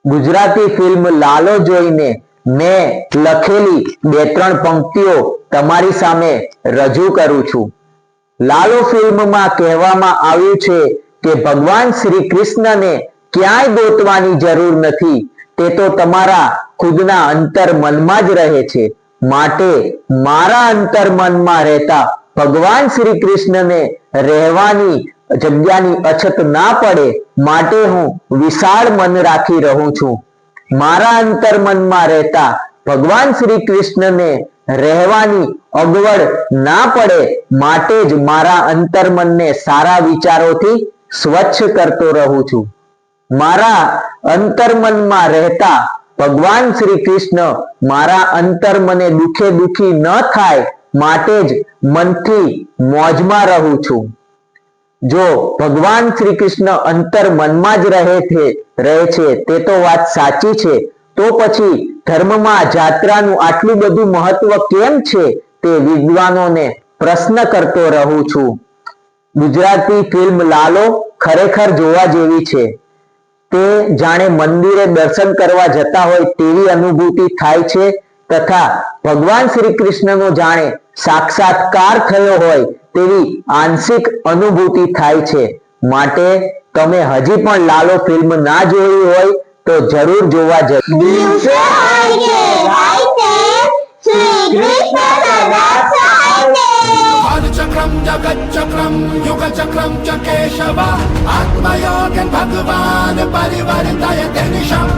Gujarati film Lalo જોઈને મેં લખેલી 2-3 પંક્તિઓ તમારી સામે રજૂ કરું છું। લાલો ફિલ્મમાં કહેવામાં આવ્યું છે કે ભગવાન શ્રી કૃષ્ણને ક્યાંય ગોતવાની જરૂર નથી, તે તો તમારા ખુદના અંતર્મનમાં જ રહે છે। માટે મારા અંતર્મનમાં રહેતા ભગવાન શ્રી કૃષ્ણને રહેવાની જગ્યાની અછત ના પડે માટે હું વિશાળ મન રાખી રહું છું। મારા અંતર્મનમાં રહેતા ભગવાન શ્રી કૃષ્ણને રહેવાની અગવડ ના પડે માટે જ મારા અંતર્મનને સારા વિચારોથી સ્વચ્છ કરતો રહું છું। મારા અંતર્મનમાં રહેતા ભગવાન શ્રી કૃષ્ણ મારા અંતર્મને દુખી ન થાય માટે જ મનથી મોજમાં રહું છું। જો ભગવાન શ્રી કૃષ્ણ અંતર્મનમાં જ રહે છે તે તો વાત સાચી છે, તો પછી ધર્મમાં જાત્રાનું આટલું બધું મહત્વ કેમ છે તે વિદ્વાનોને પ્રશ્ન કરતો રહું છું। ગુજરાતી ફિલ્મ લાલો ખરેખર જોવા જેવી છે। તે જાણે મંદિરે દર્શન કરવા જતા હોય તેવી અનુભૂતિ થાય છે તથા ભગવાન શ્રી કૃષ્ણનો જાણે સાક્ષાત્કાર થયો હોય તેવી આંશિક અનુભૂતિ થાય છે। માટે તમે હજી પણ લાલો ફિલ્મ ના જોઈ હોય તો જરૂર જોવા જજો। દિવસે હોય કે રાતે શ્રી કૃષ્ણ સદા સહાયતે। चक्रम जगत चक्रम युग चक्रम च केशव आत्मयोगन भगवान परिवर्तयते निशम।